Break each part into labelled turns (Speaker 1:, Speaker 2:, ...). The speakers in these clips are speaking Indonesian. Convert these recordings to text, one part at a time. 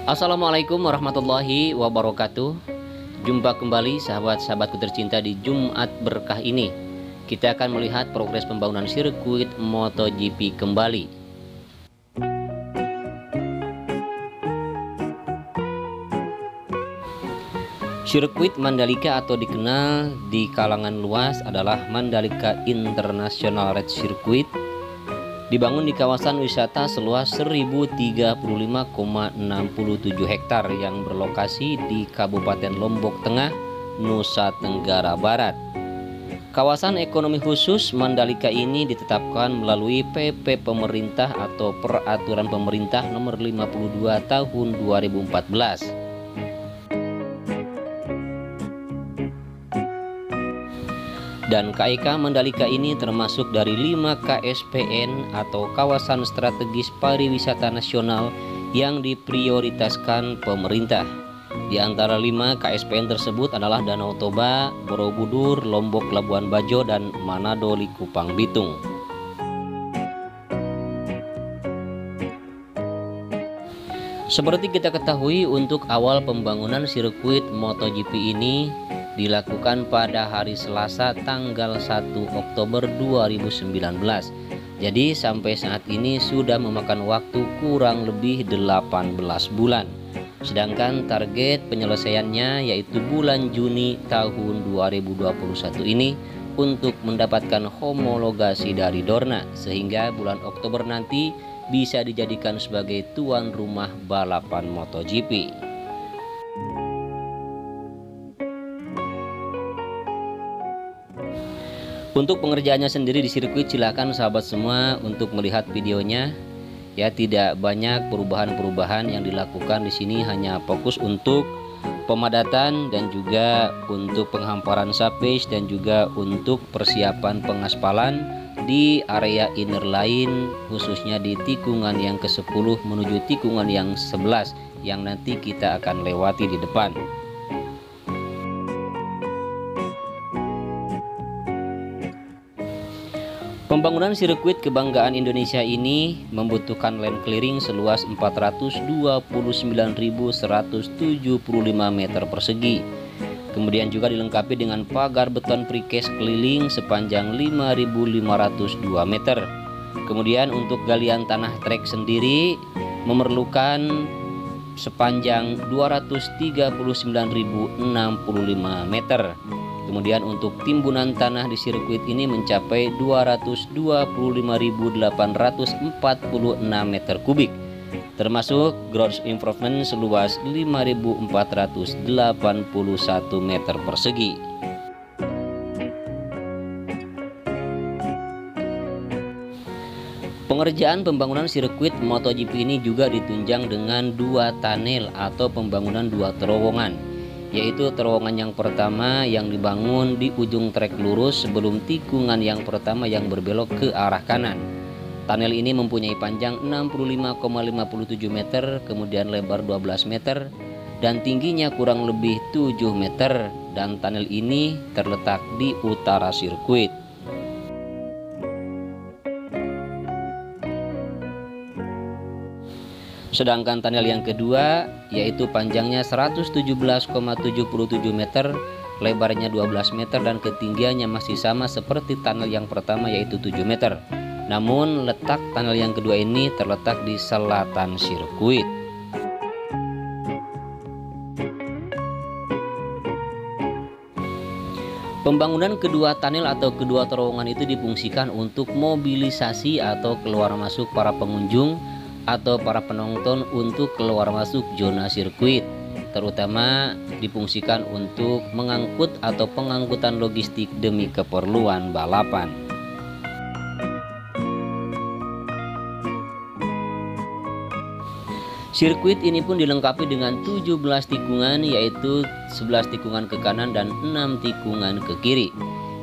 Speaker 1: Assalamualaikum warahmatollahi wabarakatuh. Jumpa kembali sahabat-sahabatku tercinta di Jumat berkah ini. Kita akan melihat progres pembangunan sirkuit MotoGP kembali. Sirkuit Mandalika atau dikenal di kalangan luas adalah Mandalika International Road Circuit, dibangun di kawasan wisata seluas 1035,67 hektar yang berlokasi di Kabupaten Lombok Tengah, Nusa Tenggara Barat. Kawasan ekonomi khusus Mandalika ini ditetapkan melalui PP pemerintah atau Peraturan Pemerintah Nomor 52 Tahun 2014. Dan KIK Mandalika ini termasuk dari 5 KSPN atau kawasan strategis pariwisata nasional yang diprioritaskan pemerintah. Di antara 5 KSPN tersebut adalah Danau Toba, Borobudur, Lombok Labuan Bajo, dan Manado Likupang Bitung. Seperti kita ketahui, untuk awal pembangunan sirkuit MotoGP ini dilakukan pada hari Selasa tanggal 1 Oktober 2019. Jadi sampai saat ini sudah memakan waktu kurang lebih 18 bulan. Sedangkan target penyelesaiannya yaitu bulan Juni tahun 2021 ini untuk mendapatkan homologasi dari Dorna, sehingga bulan Oktober nanti bisa dijadikan sebagai tuan rumah balapan MotoGP. Untuk pengerjaannya sendiri di sirkuit, silakan sahabat semua untuk melihat videonya. Ya, tidak banyak perubahan-perubahan yang dilakukan di sini, hanya fokus untuk pemadatan dan juga untuk penghamparan surface dan juga untuk persiapan pengaspalan di area inner line, khususnya di tikungan yang ke-10 menuju tikungan yang 11 yang nanti kita akan lewati di depan. Pembangunan sirkuit kebanggaan Indonesia ini membutuhkan land clearing seluas 429.175 meter persegi. Kemudian juga dilengkapi dengan pagar beton precast keliling sepanjang 5.502 meter. Kemudian untuk galian tanah trek sendiri memerlukan sepanjang 239.065 meter. Kemudian untuk timbunan tanah di sirkuit ini mencapai 225.846 meter kubik, termasuk ground improvement seluas 5.481 meter persegi. Pengerjaan pembangunan sirkuit MotoGP ini juga ditunjang dengan 2 tunnel atau pembangunan 2 terowongan, yaitu terowongan yang pertama yang dibangun di ujung trek lurus sebelum tikungan yang pertama yang berbelok ke arah kanan. Tunnel ini mempunyai panjang 65,57 meter, kemudian lebar 12 meter, dan tingginya kurang lebih 7 meter, dan tunnel ini terletak di utara sirkuit. Sedangkan tunnel yang kedua yaitu panjangnya 117,77 meter, lebarnya 12 meter, dan ketinggiannya masih sama seperti tunnel yang pertama yaitu 7 meter. Namun letak tunnel yang kedua ini terletak di selatan sirkuit. Pembangunan kedua tunnel atau kedua terowongan itu difungsikan untuk mobilisasi atau keluar masuk para pengunjung atau para penonton untuk keluar masuk zona sirkuit, terutama difungsikan untuk mengangkut atau pengangkutan logistik demi keperluan balapan. Sirkuit ini pun dilengkapi dengan 17 tikungan, yaitu 11 tikungan ke kanan dan 6 tikungan ke kiri.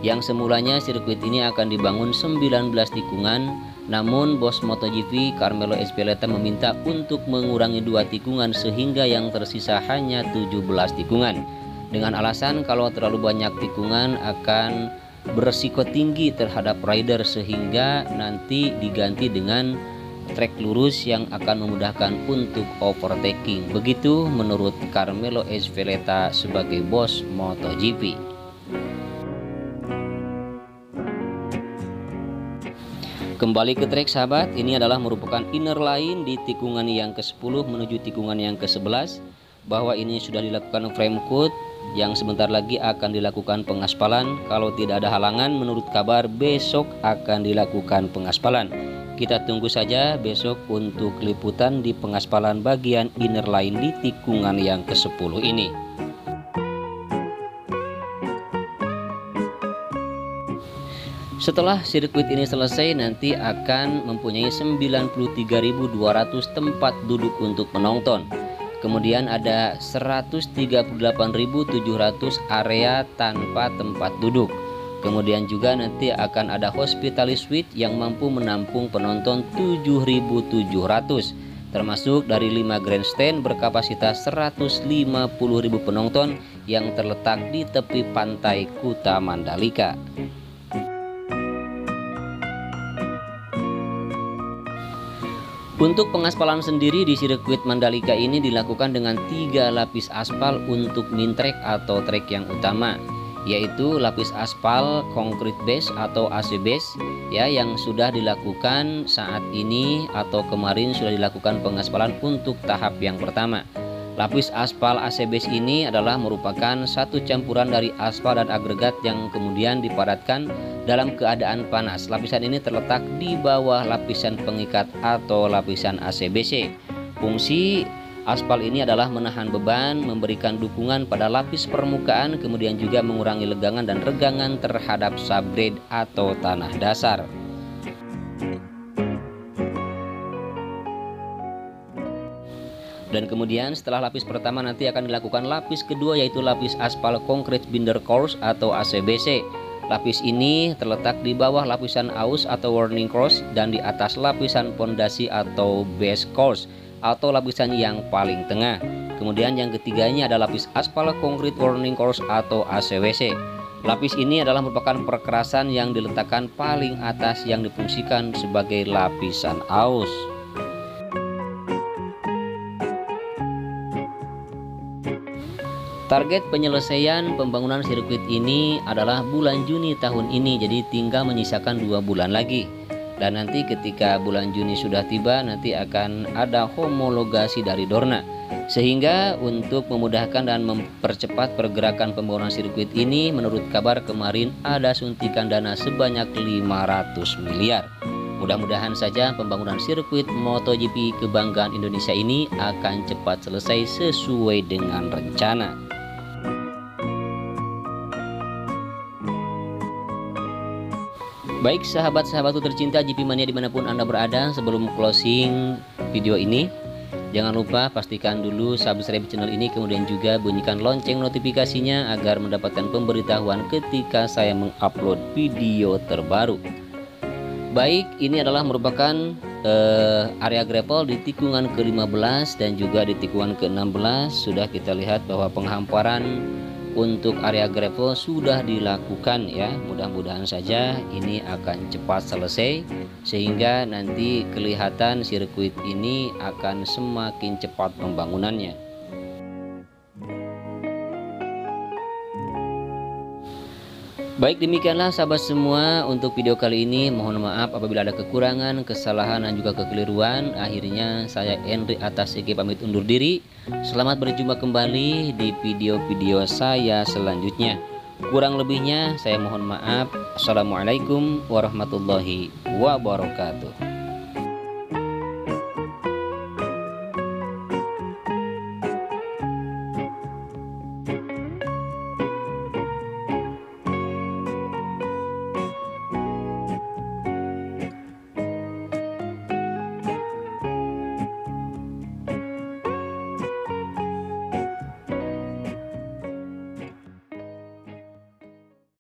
Speaker 1: Yang semulanya sirkuit ini akan dibangun 19 tikungan, namun bos MotoGP Carmelo Ezpeleta meminta untuk mengurangi 2 tikungan sehingga yang tersisa hanya 17 tikungan, dengan alasan kalau terlalu banyak tikungan akan beresiko tinggi terhadap rider sehingga nanti diganti dengan trek lurus yang akan memudahkan untuk overtaking. Begitu menurut Carmelo Ezpeleta sebagai bos MotoGP. Kembali ke trek sahabat, ini adalah merupakan inner line di tikungan yang ke-10 menuju tikungan yang ke-11, bahwa ini sudah dilakukan frame cut yang sebentar lagi akan dilakukan pengaspalan. Kalau tidak ada halangan, menurut kabar besok akan dilakukan pengaspalan. Kita tunggu saja besok untuk liputan di pengaspalan bagian inner line di tikungan yang ke-10 ini. Setelah sirkuit ini selesai, nanti akan mempunyai 93.200 tempat duduk untuk penonton. Kemudian ada 138.700 area tanpa tempat duduk. Kemudian juga nanti akan ada hospitality suite yang mampu menampung penonton 7.700, termasuk dari 5 grandstand berkapasitas 150.000 penonton yang terletak di tepi pantai Kuta Mandalika. Untuk pengaspalan sendiri di sirkuit Mandalika ini dilakukan dengan 3 lapis aspal untuk main track atau trek yang utama, yaitu lapis aspal concrete base atau AC base ya, yang sudah dilakukan saat ini atau kemarin sudah dilakukan pengaspalan untuk tahap yang pertama. Lapis aspal AC base ini adalah merupakan satu campuran dari aspal dan agregat yang kemudian dipadatkan dalam keadaan panas. Lapisan ini terletak di bawah lapisan pengikat atau lapisan ACBC. Fungsi aspal ini adalah menahan beban, memberikan dukungan pada lapis permukaan, kemudian juga mengurangi legangan dan regangan terhadap subgrade atau tanah dasar. Dan kemudian setelah lapis pertama nanti akan dilakukan lapis kedua, yaitu lapis aspal concrete binder course atau ACBC. Lapis ini terletak di bawah lapisan aus atau warning course dan di atas lapisan pondasi atau base course atau lapisan yang paling tengah. Kemudian yang ketiganya ada lapis aspal concrete warning course atau ACWC. Lapis ini adalah merupakan perkerasan yang diletakkan paling atas yang difungsikan sebagai lapisan aus. Target penyelesaian pembangunan sirkuit ini adalah bulan Juni tahun ini, jadi tinggal menyisakan 2 bulan lagi. Dan nanti ketika bulan Juni sudah tiba, nanti akan ada homologasi dari Dorna. Sehingga untuk memudahkan dan mempercepat pergerakan pembangunan sirkuit ini, menurut kabar kemarin ada suntikan dana sebanyak 500 miliar. Mudah-mudahan saja pembangunan sirkuit MotoGP kebanggaan Indonesia ini akan cepat selesai sesuai dengan rencana. Baik sahabat-sahabatku tercinta GP Mania dimanapun Anda berada, sebelum closing video ini, jangan lupa pastikan dulu subscribe channel ini, kemudian juga bunyikan lonceng notifikasinya agar mendapatkan pemberitahuan ketika saya mengupload video terbaru. Baik, ini adalah merupakan area gravel di tikungan ke-15 dan juga di tikungan ke-16. Sudah kita lihat bahwa penghamparan untuk area gravel sudah dilakukan ya. Mudah-mudahan saja ini akan cepat selesai sehingga nanti kelihatan sirkuit ini akan semakin cepat pembangunannya. Baik, demikianlah sahabat semua untuk video kali ini. Mohon maaf apabila ada kekurangan, kesalahan dan juga kekeliruan. Akhirnya saya Henry Atasiki pamit undur diri. Selamat berjumpa kembali di video-video saya selanjutnya. Kurang lebihnya saya mohon maaf. Assalamualaikum warahmatullahi wabarakatuh.